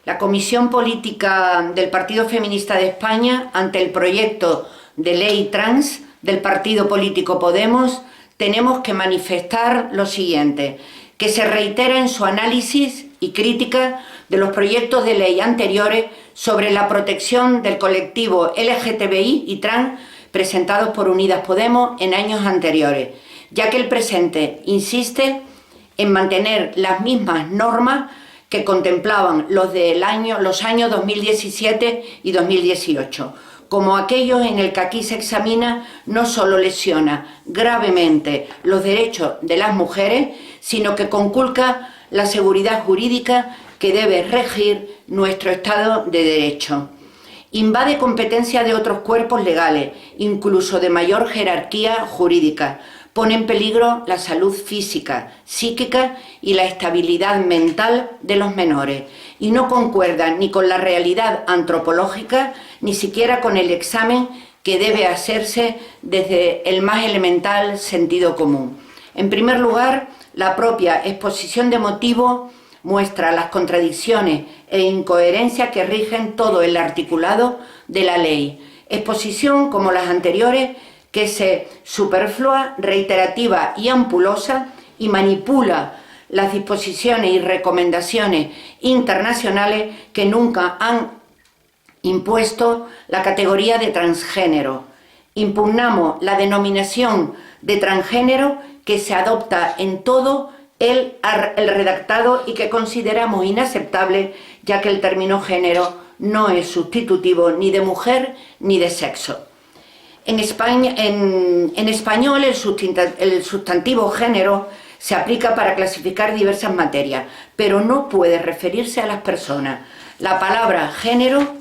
La Comisión Política del Partido Feminista de España, ante el proyecto de ley trans del partido político Podemos, tenemos que manifestar lo siguiente: que se reitera en su análisis y crítica de los proyectos de ley anteriores sobre la protección del colectivo LGTBI y trans presentados por Unidas Podemos en años anteriores, ya que el presente insiste en mantener las mismas normas que contemplaban los años 2017 y 2018, como aquellos en el que aquí se examina, no solo lesiona gravemente los derechos de las mujeres, sino que conculca la seguridad jurídica que debe regir nuestro Estado de Derecho. Invade competencias de otros cuerpos legales, incluso de mayor jerarquía jurídica. Pone en peligro la salud física, psíquica y la estabilidad mental de los menores, y no concuerda ni con la realidad antropológica, ni siquiera con el examen que debe hacerse desde el más elemental sentido común. En primer lugar, la propia exposición de motivos muestra las contradicciones e incoherencias que rigen todo el articulado de la ley. Exposición, como las anteriores, que se superflua, reiterativa y ampulosa, y manipula las disposiciones y recomendaciones internacionales que nunca han impuesto la categoría de transgénero. Impugnamos la denominación de transgénero que se adopta en todo el redactado y que consideramos inaceptable, ya que el término género no es sustitutivo ni de mujer ni de sexo. En español, el sustantivo género se aplica para clasificar diversas materias, pero no puede referirse a las personas. La palabra género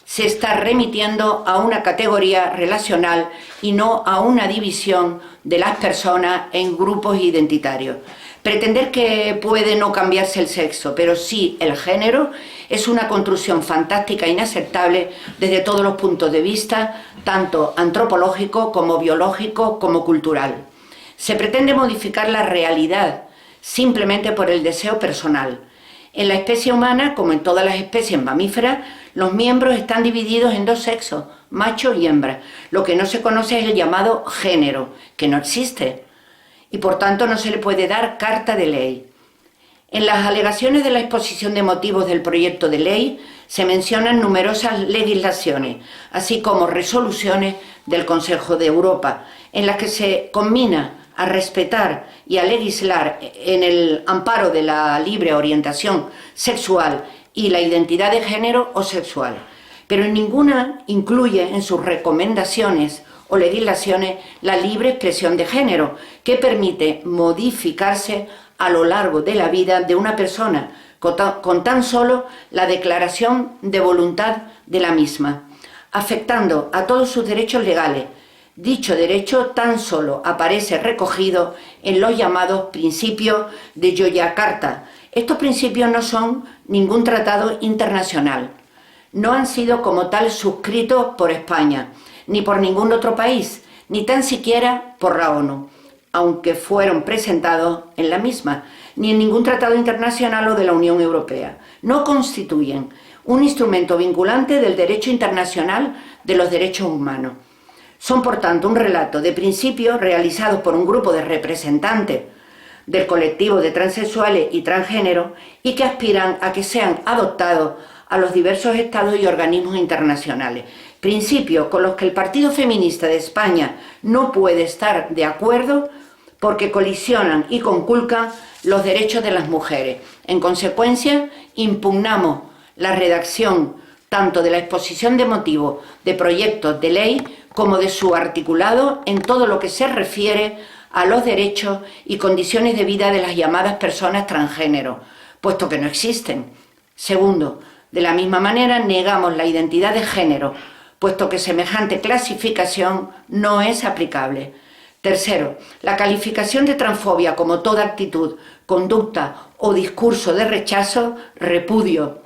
se está remitiendo a una categoría relacional y no a una división de las personas en grupos identitarios. Pretender que puede no cambiarse el sexo, pero sí el género, es una construcción fantástica e inaceptable desde todos los puntos de vista, tanto antropológico como biológico como cultural. Se pretende modificar la realidad simplemente por el deseo personal. En la especie humana, como en todas las especies mamíferas, los miembros están divididos en dos sexos, macho y hembra. Lo que no se conoce es el llamado género, que no existe, y por tanto no se le puede dar carta de ley. En las alegaciones de la exposición de motivos del proyecto de ley se mencionan numerosas legislaciones, así como resoluciones del Consejo de Europa, en las que se combina a respetar y a legislar en el amparo de la libre orientación sexual y la identidad de género o sexual, pero en ninguna incluye en sus recomendaciones o legislaciones la libre expresión de género, que permite modificarse a lo largo de la vida de una persona con tan solo la declaración de voluntad de la misma, afectando a todos sus derechos legales. Dicho derecho tan solo aparece recogido en los llamados principios de Yogyakarta. Estos principios no son ningún tratado internacional, no han sido como tal suscritos por España, ni por ningún otro país, ni tan siquiera por la ONU, aunque fueron presentados en la misma, ni en ningún tratado internacional o de la Unión Europea. No constituyen un instrumento vinculante del derecho internacional de los derechos humanos. Son, por tanto, un relato de principios realizados por un grupo de representantes del colectivo de transexuales y transgénero y que aspiran a que sean adoptados a los diversos estados y organismos internacionales. Principios con los que el Partido Feminista de España no puede estar de acuerdo porque colisionan y conculcan los derechos de las mujeres. En consecuencia, impugnamos la redacción tanto de la exposición de motivos de proyectos de ley como de su articulado en todo lo que se refiere a los derechos y condiciones de vida de las llamadas personas transgénero, puesto que no existen. Segundo, de la misma manera negamos la identidad de género, puesto que semejante clasificación no es aplicable. Tercero, la calificación de transfobia como toda actitud, conducta o discurso de rechazo, repudio,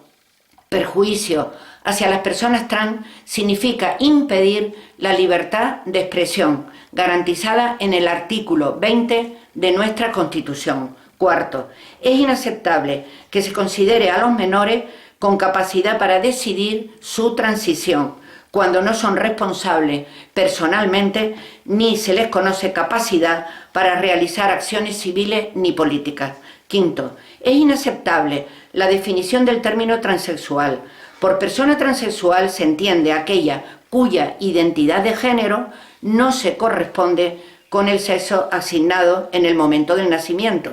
perjuicio hacia las personas trans significa impedir la libertad de expresión, garantizada en el artículo 20 de nuestra Constitución. Cuarto, es inaceptable que se considere a los menores con capacidad para decidir su transición, cuando no son responsables personalmente ni se les conoce capacidad para realizar acciones civiles ni políticas. Quinto, es inaceptable la definición del término transexual. Por persona transexual se entiende aquella cuya identidad de género no se corresponde con el sexo asignado en el momento del nacimiento.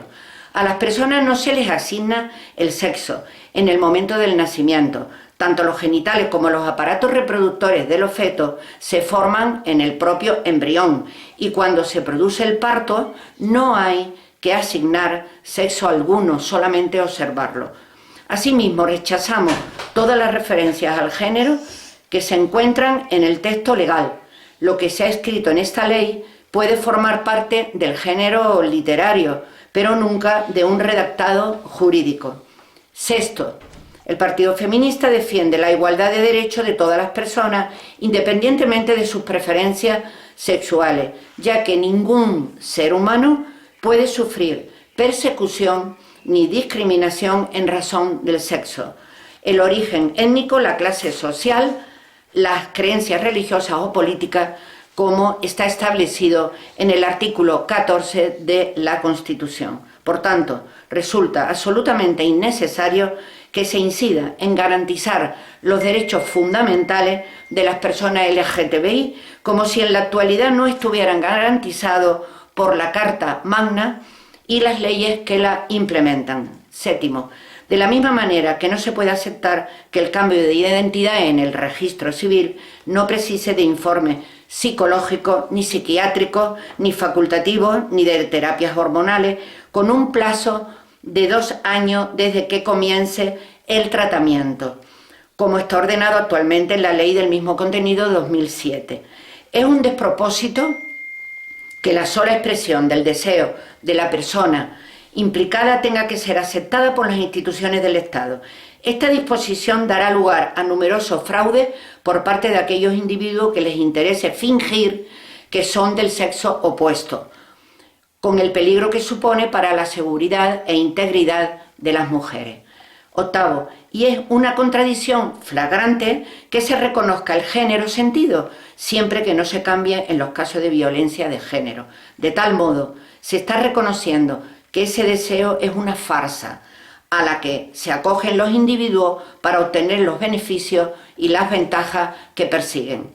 A las personas no se les asigna el sexo en el momento del nacimiento. Tanto los genitales como los aparatos reproductores de los fetos se forman en el propio embrión y cuando se produce el parto no hay que asignar sexo alguno, solamente observarlo. Asimismo, rechazamos todas las referencias al género que se encuentran en el texto legal. Lo que se ha escrito en esta ley puede formar parte del género literario, pero nunca de un redactado jurídico. Sexto, el Partido Feminista defiende la igualdad de derechos de todas las personas, independientemente de sus preferencias sexuales, ya que ningún ser humano puede sufrir persecución ni discriminación en razón del sexo, el origen étnico, la clase social, las creencias religiosas o políticas, como está establecido en el artículo 14 de la Constitución. Por tanto, resulta absolutamente innecesario que se incida en garantizar los derechos fundamentales de las personas LGTBI, como si en la actualidad no estuvieran garantizados por la Carta Magna y las leyes que la implementan. Séptimo, de la misma manera que no se puede aceptar que el cambio de identidad en el registro civil no precise de informe psicológico, ni psiquiátrico, ni facultativo, ni de terapias hormonales, con un plazo de 2 años desde que comience el tratamiento, como está ordenado actualmente en la ley del mismo contenido 2007. Es un despropósito que la sola expresión del deseo de la persona implicada tenga que ser aceptada por las instituciones del Estado. Esta disposición dará lugar a numerosos fraudes por parte de aquellos individuos que les interese fingir que son del sexo opuesto, con el peligro que supone para la seguridad e integridad de las mujeres. Octavo, y es una contradicción flagrante que se reconozca el género sentido, siempre que no se cambie en los casos de violencia de género. De tal modo, se está reconociendo que ese deseo es una farsa a la que se acogen los individuos para obtener los beneficios y las ventajas que persiguen.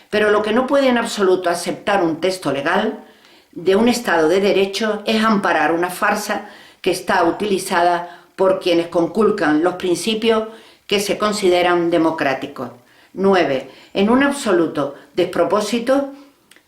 Pero lo que no puede en absoluto aceptar un texto legal de un Estado de Derecho es amparar una farsa que está utilizada por quienes conculcan los principios que se consideran democráticos. 9. En un absoluto despropósito,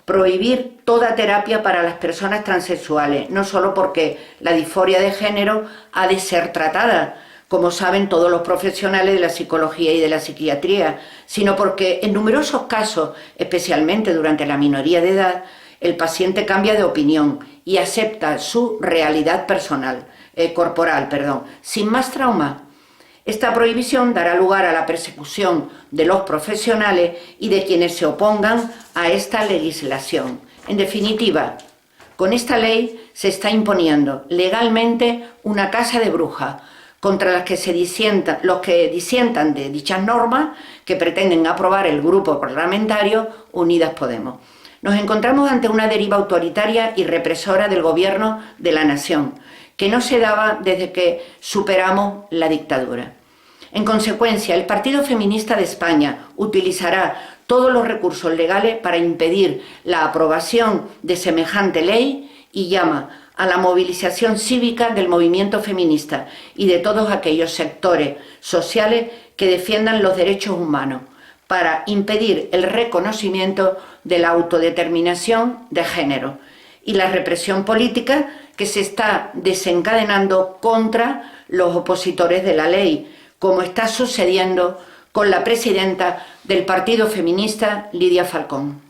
prohibir toda terapia para las personas transexuales, no solo porque la disforia de género ha de ser tratada, como saben todos los profesionales de la psicología y de la psiquiatría, sino porque en numerosos casos, especialmente durante la minoría de edad, el paciente cambia de opinión y acepta su realidad corporal, sin más trauma. Esta prohibición dará lugar a la persecución de los profesionales y de quienes se opongan a esta legislación. En definitiva, con esta ley se está imponiendo legalmente una casa de brujas contra los que disientan de dichas normas que pretenden aprobar el grupo parlamentario Unidas Podemos. Nos encontramos ante una deriva autoritaria y represora del gobierno de la nación, que no se daba desde que superamos la dictadura. En consecuencia, el Partido Feminista de España utilizará todos los recursos legales para impedir la aprobación de semejante ley y llama a la movilización cívica del movimiento feminista y de todos aquellos sectores sociales que defiendan los derechos humanos para impedir el reconocimiento de la autodeterminación de género y la represión política que se está desencadenando contra los opositores de la ley, como está sucediendo con la presidenta del Partido Feminista, Lidia Falcón.